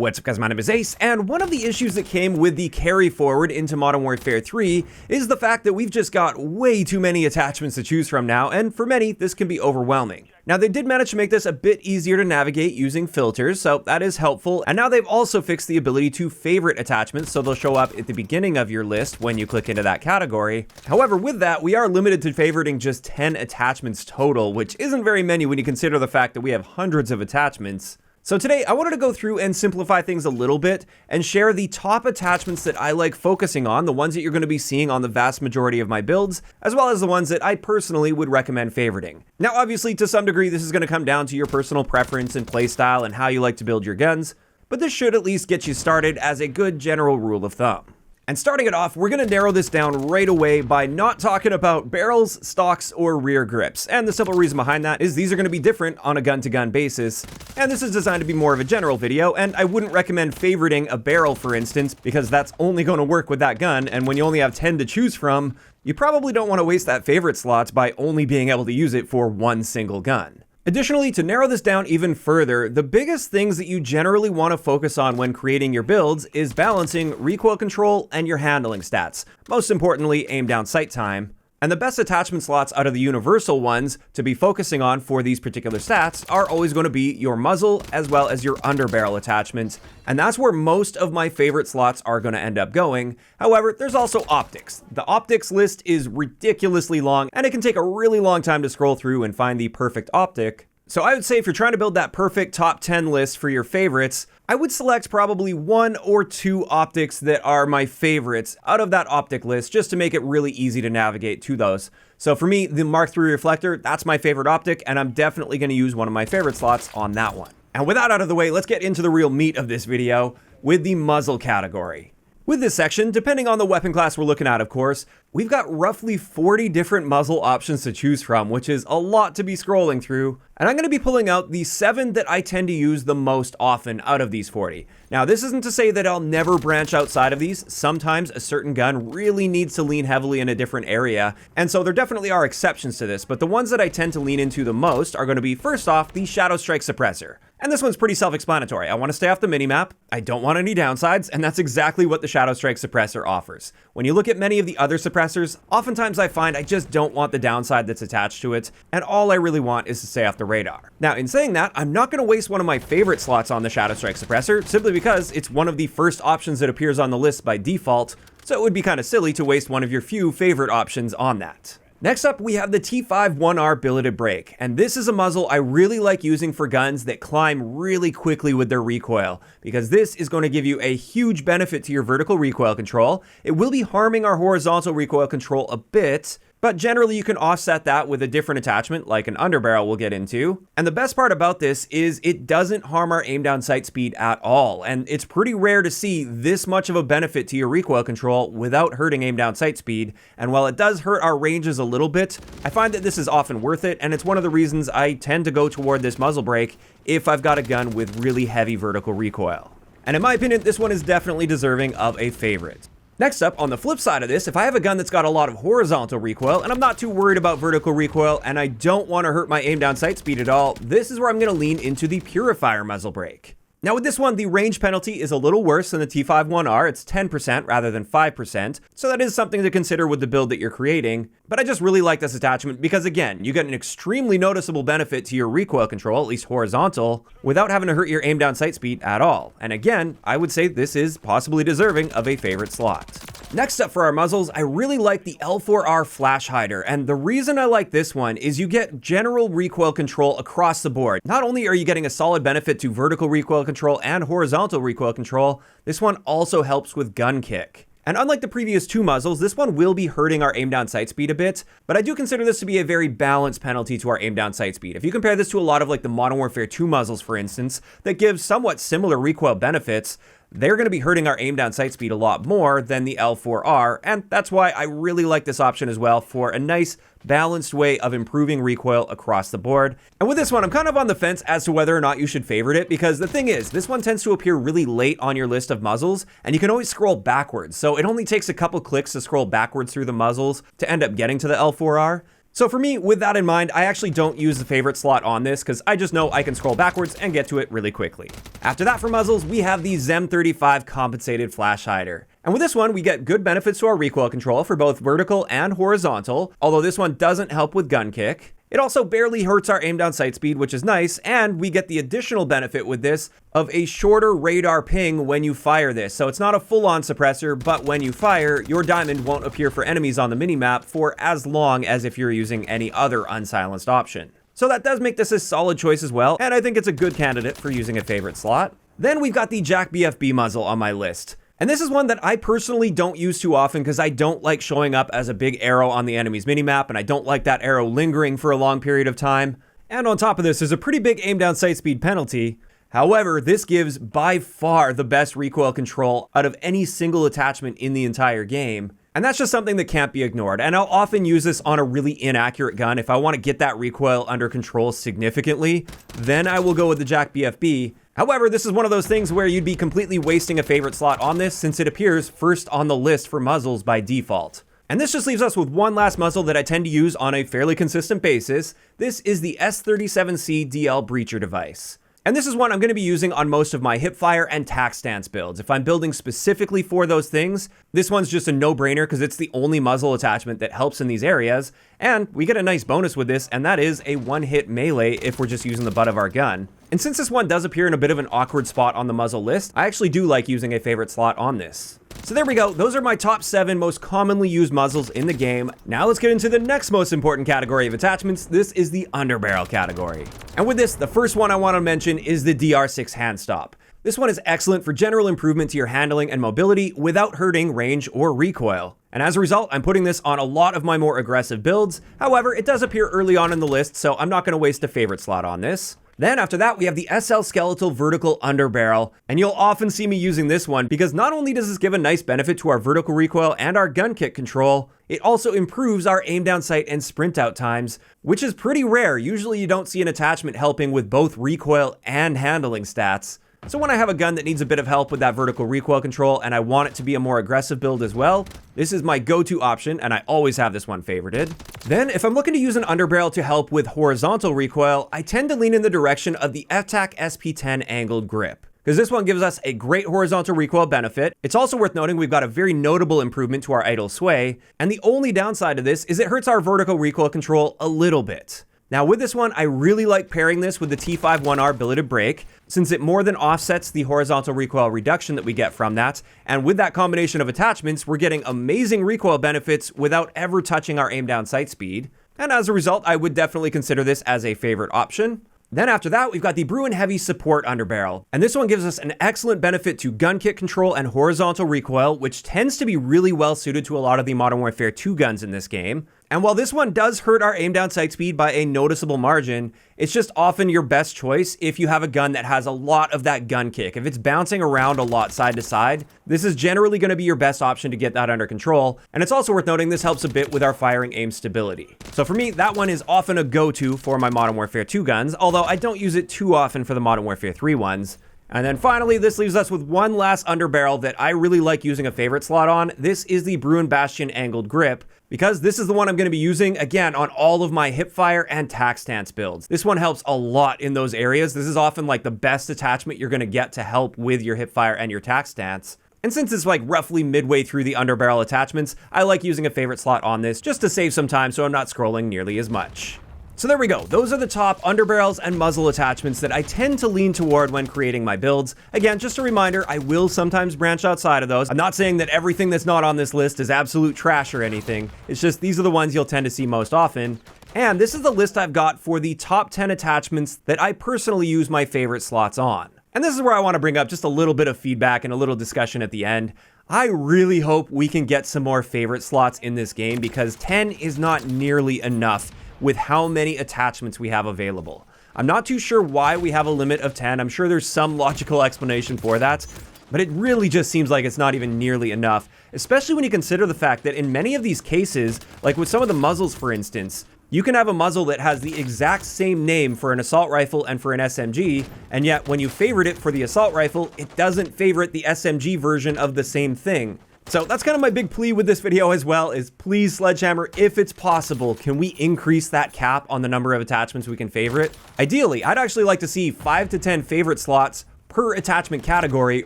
What's up guys, my name is Ace, and one of the issues that came with the carry forward into Modern Warfare 3 is the fact that we've just got way too many attachments to choose from now, and for many, this can be overwhelming. Now they did manage to make this a bit easier to navigate using filters, so that is helpful, and now they've also fixed the ability to favorite attachments, so they'll show up at the beginning of your list when you click into that category. However, with that, we are limited to favoriting just 10 attachments total, which isn't very many when you consider the fact that we have hundreds of attachments. So today, I wanted to go through and simplify things a little bit and share the top attachments that I like focusing on, the ones that you're going to be seeing on the vast majority of my builds, as well as the ones that I personally would recommend favoriting. Now, obviously, to some degree, this is going to come down to your personal preference and playstyle and how you like to build your guns, but this should at least get you started as a good general rule of thumb. And starting it off, we're going to narrow this down right away by not talking about barrels, stocks, or rear grips. And the simple reason behind that is these are going to be different on a gun-to-gun basis. And this is designed to be more of a general video, and I wouldn't recommend favoriting a barrel, for instance, because that's only going to work with that gun, and when you only have 10 to choose from, you probably don't want to waste that favorite slot by only being able to use it for one single gun. Additionally, to narrow this down even further, the biggest things that you generally want to focus on when creating your builds is balancing recoil control and your handling stats. Most importantly, aim down sight time. And the best attachment slots out of the universal ones to be focusing on for these particular stats are always going to be your muzzle as well as your underbarrel attachments. And that's where most of my favorite slots are going to end up going. However, there's also optics. The optics list is ridiculously long, and it can take a really long time to scroll through and find the perfect optic. So I would say if you're trying to build that perfect top 10 list for your favorites, I would select probably 1 or 2 optics that are my favorites out of that optic list just to make it really easy to navigate to those. So for me, the Mark III reflector, that's my favorite optic, and I'm definitely going to use one of my favorite slots on that one. And with that out of the way, let's get into the real meat of this video with the muzzle category. With this section, depending on the weapon class we're looking at, of course, we've got roughly 40 different muzzle options to choose from, which is a lot to be scrolling through. And I'm going to be pulling out the 7 that I tend to use the most often out of these 40. Now, this isn't to say that I'll never branch outside of these. Sometimes a certain gun really needs to lean heavily in a different area, and so there definitely are exceptions to this, but the ones that I tend to lean into the most are going to be, first off, the Shadow Strike Suppressor. And this one's pretty self-explanatory. I want to stay off the minimap, I don't want any downsides, and that's exactly what the Shadow Strike Suppressor offers. When you look at many of the other suppressors, oftentimes I find I just don't want the downside that's attached to it, and all I really want is to stay off the radar. Now, in saying that, I'm not going to waste one of my favorite slots on the Shadow Strike Suppressor, simply because it's one of the first options that appears on the list by default, so it would be kind of silly to waste one of your few favorite options on that. Next up, we have the T51R Billeted Brake, and this is a muzzle I really like using for guns that climb really quickly with their recoil, because this is going to give you a huge benefit to your vertical recoil control. It will be harming our horizontal recoil control a bit, but generally you can offset that with a different attachment, like an underbarrel we'll get into. And the best part about this is it doesn't harm our aim down sight speed at all, and it's pretty rare to see this much of a benefit to your recoil control without hurting aim down sight speed. And while it does hurt our ranges a little bit, I find that this is often worth it, and it's one of the reasons I tend to go toward this muzzle brake if I've got a gun with really heavy vertical recoil. And in my opinion, this one is definitely deserving of a favorite. Next up, on the flip side of this, if I have a gun that's got a lot of horizontal recoil and I'm not too worried about vertical recoil and I don't want to hurt my aim down sight speed at all, this is where I'm going to lean into the Purifier muzzle brake. Now with this one, the range penalty is a little worse than the T51R, it's 10% rather than 5%, so that is something to consider with the build that you're creating, but I just really like this attachment because again, you get an extremely noticeable benefit to your recoil control, at least horizontal, without having to hurt your aim down sight speed at all. And again, I would say this is possibly deserving of a favorite slot. Next up for our muzzles, I really like the L4R Flash Hider, and the reason I like this one is you get general recoil control across the board. Not only are you getting a solid benefit to vertical recoil control and horizontal recoil control, this one also helps with gun kick. And unlike the previous 2 muzzles, this one will be hurting our aim down sight speed a bit, but I do consider this to be a very balanced penalty to our aim down sight speed. If you compare this to a lot of like the Modern Warfare 2 muzzles, for instance, that give somewhat similar recoil benefits, they're going to be hurting our aim down sight speed a lot more than the L4R, and that's why I really like this option as well for a nice balanced way of improving recoil across the board. And with this one, I'm kind of on the fence as to whether or not you should favorite it, because the thing is, this one tends to appear really late on your list of muzzles, and you can always scroll backwards, so it only takes a couple clicks to scroll backwards through the muzzles to end up getting to the L4R. So for me, with that in mind, I actually don't use the favorite slot on this because I just know I can scroll backwards and get to it really quickly. After that for muzzles, we have the ZEM 35 compensated flash hider. And with this one, we get good benefits to our recoil control for both vertical and horizontal, although this one doesn't help with gun kick. It also barely hurts our aim down sight speed, which is nice, and we get the additional benefit with this of a shorter radar ping when you fire this. So it's not a full-on suppressor, but when you fire, your diamond won't appear for enemies on the minimap for as long as if you're using any other unsilenced option. So that does make this a solid choice as well, and I think it's a good candidate for using a favorite slot. Then we've got the JAK BFB muzzle on my list. And this is one that I personally don't use too often because I don't like showing up as a big arrow on the enemy's minimap, and I don't like that arrow lingering for a long period of time. And on top of this, there's a pretty big aim down sight speed penalty. However, this gives by far the best recoil control out of any single attachment in the entire game. And that's just something that can't be ignored. And I'll often use this on a really inaccurate gun. If I want to get that recoil under control significantly, then I will go with the JAK BFB. However, this is one of those things where you'd be completely wasting a favorite slot on this since it appears first on the list for muzzles by default. And this just leaves us with one last muzzle that I tend to use on a fairly consistent basis. This is the S37C DL Breacher device. And this is one I'm going to be using on most of my hipfire and tac stance builds. If I'm building specifically for those things, this one's just a no-brainer because it's the only muzzle attachment that helps in these areas. And we get a nice bonus with this, and that is a one-hit melee if we're just using the butt of our gun. And since this one does appear in a bit of an awkward spot on the muzzle list, I actually do like using a favorite slot on this. So there we go. Those are my top 7 most commonly used muzzles in the game. Now let's get into the next most important category of attachments. This is the underbarrel category. And with this, the first one I want to mention is the DR6 hand stop. This one is excellent for general improvement to your handling and mobility without hurting range or recoil. And as a result, I'm putting this on a lot of my more aggressive builds. However, it does appear early on in the list, so I'm not going to waste a favorite slot on this. Then after that, we have the SL Skeletal Vertical Underbarrel, and you'll often see me using this one because not only does this give a nice benefit to our vertical recoil and our gun kick control, it also improves our aim down sight and sprint out times, which is pretty rare. Usually you don't see an attachment helping with both recoil and handling stats. So when I have a gun that needs a bit of help with that vertical recoil control and I want it to be a more aggressive build as well, this is my go-to option, and I always have this one favorited. Then if I'm looking to use an underbarrel to help with horizontal recoil, I tend to lean in the direction of the FTAC SP10 angled grip, because this one gives us a great horizontal recoil benefit. It's also worth noting we've got a very notable improvement to our idle sway, and the only downside of this is it hurts our vertical recoil control a little bit. Now with this one, I really like pairing this with the T51R billeted brake, since it more than offsets the horizontal recoil reduction that we get from that, and with that combination of attachments, we're getting amazing recoil benefits without ever touching our aim down sight speed, and as a result, I would definitely consider this as a favorite option. Then after that, we've got the Bruin Heavy Support Underbarrel, and this one gives us an excellent benefit to gun kick control and horizontal recoil, which tends to be really well suited to a lot of the Modern Warfare 2 guns in this game. And while this one does hurt our aim down sight speed by a noticeable margin, it's just often your best choice if you have a gun that has a lot of that gun kick. If it's bouncing around a lot side to side, this is generally going to be your best option to get that under control. And it's also worth noting this helps a bit with our firing aim stability. So for me, that one is often a go-to for my Modern Warfare 2 guns, although I don't use it too often for the Modern Warfare 3 ones. And then finally, this leaves us with one last underbarrel that I really like using a favorite slot on. This is the Bruin Bastion Angled Grip, because this is the one I'm going to be using, again, on all of my hipfire and tac stance builds. This one helps a lot in those areas. This is often like the best attachment you're going to get to help with your hipfire and your tac stance. And since it's like roughly midway through the underbarrel attachments, I like using a favorite slot on this just to save some time so I'm not scrolling nearly as much. So there we go. Those are the top underbarrels and muzzle attachments that I tend to lean toward when creating my builds. Again, just a reminder, I will sometimes branch outside of those. I'm not saying that everything that's not on this list is absolute trash or anything. It's just these are the ones you'll tend to see most often. And this is the list I've got for the top 10 attachments that I personally use my favorite slots on. And this is where I want to bring up just a little bit of feedback and a little discussion at the end. I really hope we can get some more favorite slots in this game because 10 is not nearly enough with how many attachments we have available. I'm not too sure why we have a limit of 10. I'm sure there's some logical explanation for that, but it really just seems like it's not even nearly enough, especially when you consider the fact that in many of these cases, like with some of the muzzles for instance, you can have a muzzle that has the exact same name for an assault rifle and for an SMG, and yet when you favorite it for the assault rifle, it doesn't favorite the SMG version of the same thing. So that's kind of my big plea with this video as well, is please, Sledgehammer, if it's possible, can we increase that cap on the number of attachments we can favorite? Ideally, I'd actually like to see 5 to 10 favorite slots per attachment category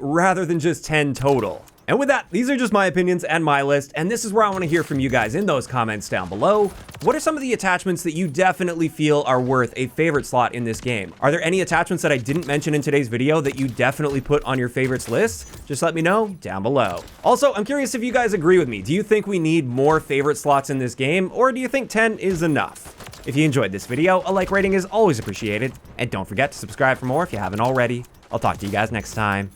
rather than just 10 total. And with that, these are just my opinions and my list, and this is where I want to hear from you guys in those comments down below. What are some of the attachments that you definitely feel are worth a favorite slot in this game? Are there any attachments that I didn't mention in today's video that you definitely put on your favorites list? Just let me know down below. Also, I'm curious if you guys agree with me. Do you think we need more favorite slots in this game, or do you think 10 is enough? If you enjoyed this video, a like rating is always appreciated, and don't forget to subscribe for more if you haven't already. I'll talk to you guys next time.